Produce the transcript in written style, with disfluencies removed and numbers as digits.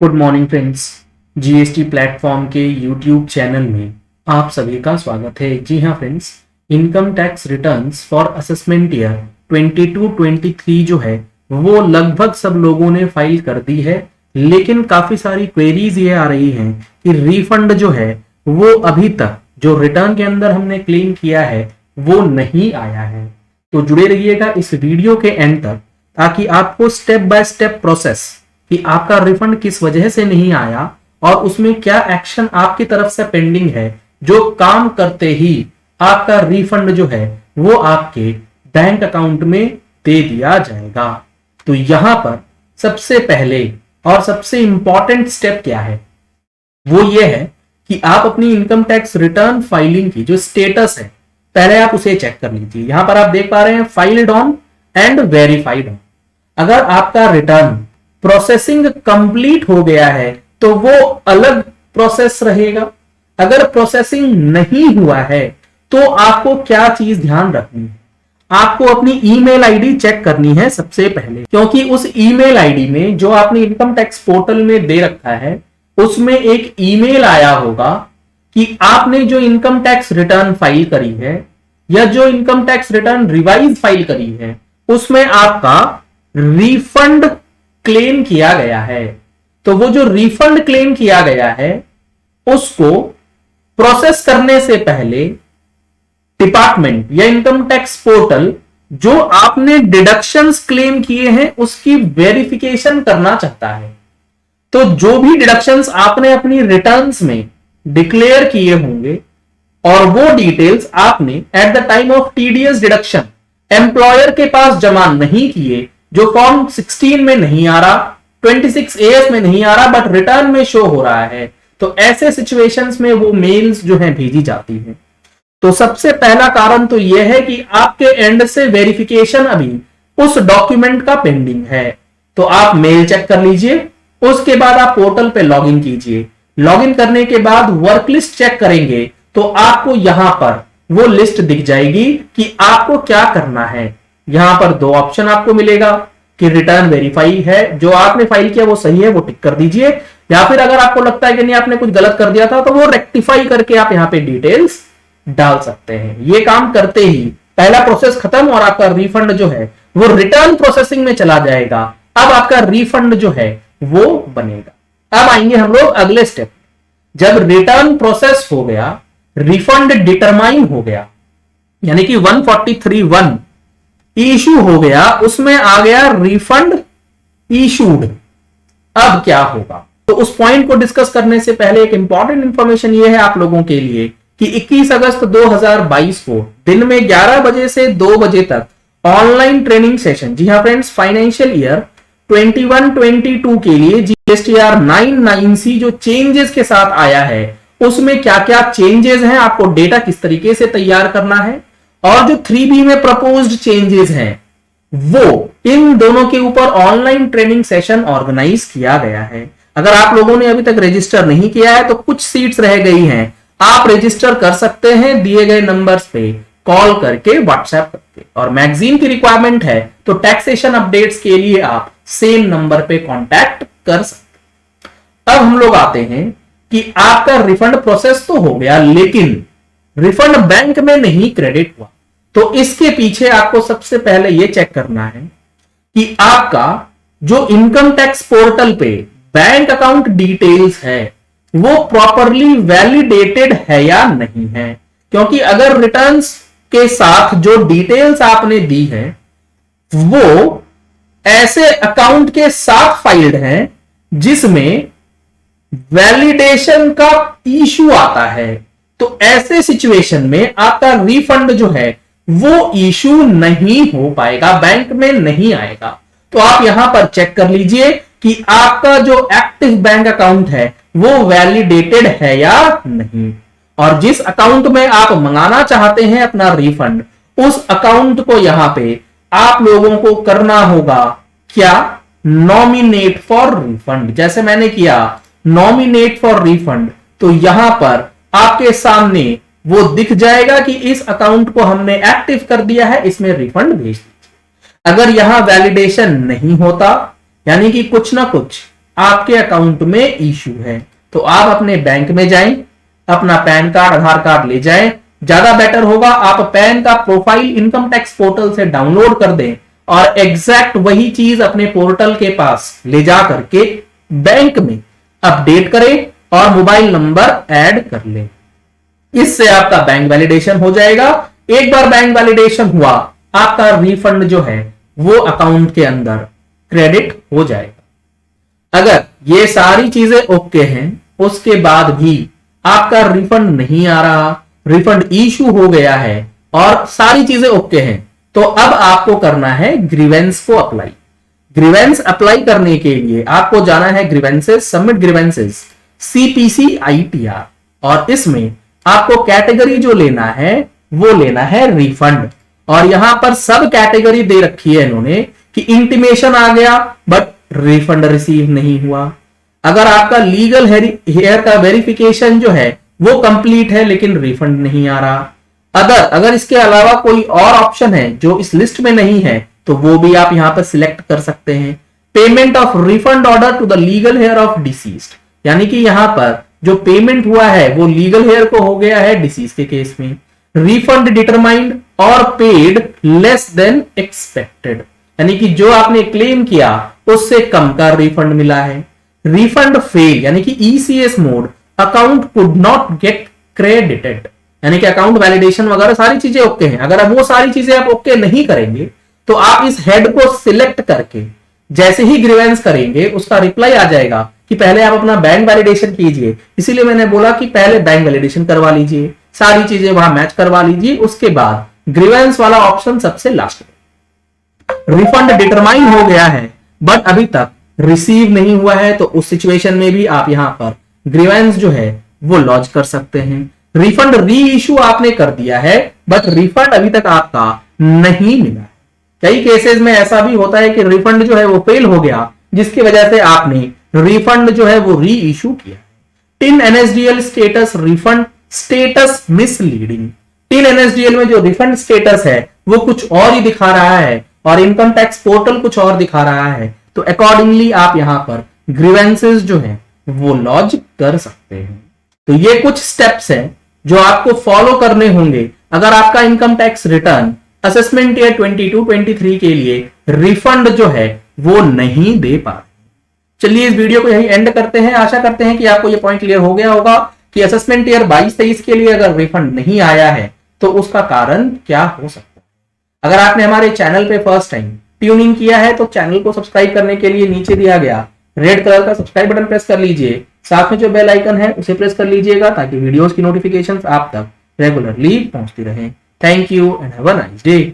Good morning friends. GST platform के YouTube channel में आप सभी का स्वागत है। जी हाँ friends, income tax returns for assessment year 22-23 जो है वो लगभग सब लोगों ने फाइल कर दी है, लेकिन काफी सारी क्वेरीज ये आ रही हैं कि रिफंड जो है वो अभी तक जो रिटर्न के अंदर हमने क्लेम किया है वो नहीं आया है। तो जुड़े रहिएगा इस वीडियो के एंड तक ताकि आपको स्टेप बाय स्टेप प्रोसेस कि आपका रिफंड किस वजह से नहीं आया और उसमें क्या एक्शन आपकी तरफ से पेंडिंग है, जो काम करते ही आपका रिफंड जो है वो आपके बैंक अकाउंट में दे दिया जाएगा। तो यहां पर सबसे पहले और सबसे इंपॉर्टेंट स्टेप क्या है वो ये है कि आप अपनी इनकम टैक्स रिटर्न फाइलिंग की जो स्टेटस है पहले आप उसे चेक कर लीजिए। यहां पर आप देख पा रहे हैं filed on and verified on. अगर आपका रिटर्न प्रोसेसिंग कंप्लीट हो गया है तो वो अलग प्रोसेस रहेगा। अगर प्रोसेसिंग नहीं हुआ है तो आपको क्या चीज ध्यान रखनी है, आपको अपनी ईमेल आईडी चेक करनी है सबसे पहले, क्योंकि उस ईमेल आईडी में जो आपने इनकम टैक्स पोर्टल में दे रखा है उसमें एक ईमेल आया होगा कि आपने जो इनकम टैक्स रिटर्न फाइल करी है या जो income tax return revise file करी है उसमें आपका रिफंड क्लेम किया गया है। तो वो जो रिफंड क्लेम किया गया है उसको प्रोसेस करने से पहले डिपार्टमेंट या इनकम टैक्स पोर्टल जो आपने डिडक्शंस क्लेम किए हैं उसकी वेरिफिकेशन करना चाहता है। तो जो भी डिडक्शंस आपने अपनी रिटर्न्स में डिक्लेयर किए होंगे और वो डिटेल्स आपने at the time of TDS deduction employer के पास जमा नहीं किए, जो फॉर्म 16 में नहीं आ रहा, 26AS में नहीं आ रहा बट रिटर्न में शो हो रहा है, तो ऐसे सिचुएशंस में वो मेल्स जो हैं भेजी जाती हैं। तो सबसे पहला कारण तो यह है कि आपके एंड से वेरिफिकेशन अभी उस डॉक्यूमेंट का पेंडिंग है। तो आप मेल चेक कर लीजिए, उसके बाद आप पोर्टल पे लॉगिन कीजिए। लॉगिन करने के बाद वर्क लिस्ट चेक करेंगे तो आपको यहां पर वो लिस्ट दिख जाएगी कि आपको क्या करना है। यहां पर दो ऑप्शन आपको मिलेगा कि रिटर्न वेरीफाई है, जो आपने फाइल किया वो सही है वो टिक कर दीजिए, या फिर अगर आपको लगता है कि नहीं आपने कुछ गलत कर दिया था तो वो रेक्टिफाई करके आप यहां पे डिटेल्स डाल सकते हैं। ये काम करते ही पहला प्रोसेस खत्म और आपका रिफंड जो है वो रिटर्न प्रोसेसिंग में चला जाएगा। अब आपका रिफंड जो है वो बनेगा। अब आएंगे हम लोग अगले स्टेप। जब रिटर्न प्रोसेस हो गया, रिफंड डिटरमाइन हो गया, यानी कि 143(1) इशू हो गया, उसमें आ गया रिफंड इशूड। अब क्या होगा, तो उस पॉइंट को डिस्कस करने से पहले एक इंपॉर्टेंट इंफॉर्मेशन ये है आप लोगों के लिए कि 21 अगस्त 2022 को दिन में 11 बजे से 2 बजे तक ऑनलाइन ट्रेनिंग सेशन, जी हाँ फ्रेंड्स, फाइनेंशियल ईयर 21-22 के लिए जीएसटीआर 99C जो चेंजेस के साथ आया है उसमें क्या क्या चेंजेस हैं, आपको डेटा किस तरीके से तैयार करना है और जो 3B में प्रपोज्ड चेंजेस हैं वो इन दोनों के ऊपर ऑनलाइन ट्रेनिंग सेशन ऑर्गेनाइज किया गया है। अगर आप लोगों ने अभी तक रजिस्टर नहीं किया है तो कुछ सीट्स रह गई हैं, आप रजिस्टर कर सकते हैं दिए गए नंबर्स पे कॉल करके, व्हाट्सएप करके। और मैगजीन की रिक्वायरमेंट है तो टैक्सेशन अपडेट्स के लिए आप सेम नंबर पे कांटेक्ट कर सकते। अब हम लोग आते हैं कि आपका रिफंड प्रोसेस तो हो गया लेकिन रिफंड बैंक में नहीं क्रेडिट हुआ, तो इसके पीछे आपको सबसे पहले यह चेक करना है कि आपका जो इनकम टैक्स पोर्टल पे बैंक अकाउंट डिटेल्स है वो प्रॉपरली वैलिडेटेड है या नहीं है। क्योंकि अगर रिटर्न्स के साथ जो डिटेल्स आपने दी है वो ऐसे अकाउंट के साथ फाइल्ड है जिसमें वैलिडेशन का इशू आता है, तो ऐसे सिचुएशन में आपका रिफंड जो है वो इशू नहीं हो पाएगा, बैंक में नहीं आएगा। तो आप यहां पर चेक कर लीजिए कि आपका जो एक्टिव बैंक अकाउंट है वो वैलिडेटेड है या नहीं। और जिस अकाउंट में आप मंगाना चाहते हैं अपना रिफंड, उस अकाउंट को यहां पे आप लोगों को करना होगा क्या, नॉमिनेट फॉर रिफंड। जैसे मैंने किया नॉमिनेट फॉर रिफंड, तो यहां पर आपके सामने वो दिख जाएगा कि इस अकाउंट को हमने एक्टिव कर दिया है, इसमें रिफंड भेज दीजिए। अगर यहां वैलिडेशन नहीं होता, यानी कि कुछ ना कुछ आपके अकाउंट में इशू है। तो आप अपने बैंक में जाएं, अपना पैन कार्ड आधार कार्ड ले जाएं। ज्यादा बेटर होगा आप पैन का प्रोफाइल इनकम टैक्स पोर्टल से डाउनलोड कर दें और एग्जैक्ट वही चीज अपने पोर्टल के पास ले जा करके बैंक में अपडेट करें और मोबाइल नंबर ऐड कर लें। इससे आपका बैंक वैलिडेशन हो जाएगा। एक बार बैंक वैलिडेशन हुआ, आपका रिफंड जो है वो अकाउंट के अंदर क्रेडिट हो जाएगा। अगर ये सारी चीजें ओके हैं, उसके बाद भी आपका रिफंड नहीं आ रहा, रिफंड इशू हो गया है और सारी चीजें ओके हैं, तो अब आपको करना है ग्रीवेंस को अप्लाई। ग्रीवेंस अप्लाई करने के लिए आपको जाना है grievances, submit grievances CPC ITR, और इसमें आपको कैटेगरी जो लेना है वो लेना है रिफंड। और यहां पर सब कैटेगरी दे रखी है इन्होंने कि इंटीमेशन आ गया बट रिफंड रिसीव नहीं हुआ। अगर आपका लीगल हेयर का वेरिफिकेशन जो है वो कंप्लीट है लेकिन रिफंड नहीं आ रहा। अगर इसके अलावा कोई और ऑप्शन है जो इस लिस्ट में नहीं है तो वो भी आप यहां पर सिलेक्ट कर सकते हैं। Payment of refund order to the legal heir of deceased, यानी कि यहां पर जो पेमेंट हुआ है वो लीगल हेयर को हो गया है डिसीज के केस में। रिफंड डिटरमाइंड और पेड लेस देन एक्सपेक्टेड, यानी कि जो आपने क्लेम किया उससे कम का रिफंड मिला है। रिफंड फेल, यानी कि ECS mode, account could not gate credited, यानी कि अकाउंट वैलिडेशन वगैरह सारी चीजें ओके हैं। अगर अब वो सारी चीजें आप ओके नहीं करेंगे तो आप इस हेड को सिलेक्ट करके जैसे ही ग्रीवेंस करेंगे उसका रिप्लाई आ जाएगा कि पहले आप अपना बैंक वैलिडेशन कीजिए। इसीलिए मैंने बोला कि पहले बैंक वैलिडेशन करवा लीजिए, सारी चीजें वहां मैच करवा लीजिए, उसके बाद ग्रीवेंस वाला ऑप्शन सबसे लास्ट में। रिफंड डिटरमाइन हो गया है बट अभी तक रिसीव नहीं हुआ है, तो उस सिचुएशन में भी आप यहां पर ग्रीवेंस जो है वो लॉन्च कर सकते हैं। रिफंड री इशू आपने कर दिया है बट रिफंड अभी तक आपका नहीं मिला है। कई केसेस में ऐसा भी होता है कि रिफंड जो है वो फेल हो गया, जिसकी वजह से आपने रिफंड जो है वो री इशू किया। Tin NSDL status refund status misleading. Tin NSDL में जो रिफंड स्टेटस है वो कुछ और ही दिखा रहा है और इनकम टैक्स पोर्टल कुछ और दिखा रहा है, तो अकॉर्डिंगली आप यहां पर ग्रीवेंसेस जो है वो लॉन्च कर सकते हैं। तो ये कुछ स्टेप्स हैं जो आपको फॉलो करने होंगे अगर आपका income tax return assessment year 22-23 के लिए रिफंड जो है वो नहीं दे पा रहे। चलिए इस वीडियो को यही एंड करते हैं। आशा करते हैं कि आपको ये पॉइंट क्लियर हो गया होगा कि असेसमेंट ईयर 22-23 के लिए अगर रिफंड नहीं आया है तो उसका कारण क्या हो सकता है। अगर आपने हमारे चैनल पे फर्स्ट टाइम ट्यूनिंग किया है तो चैनल को सब्सक्राइब करने के लिए नीचे दिया गया रेड कलर का सब्सक्राइब बटन प्रेस कर लीजिए, साथ में जो बेल आइकन है उसे प्रेस कर लीजिएगा ताकि वीडियोस की नोटिफिकेशंस आप तक रेगुलरली पहुंचती रहें। Thank you and have a nice day.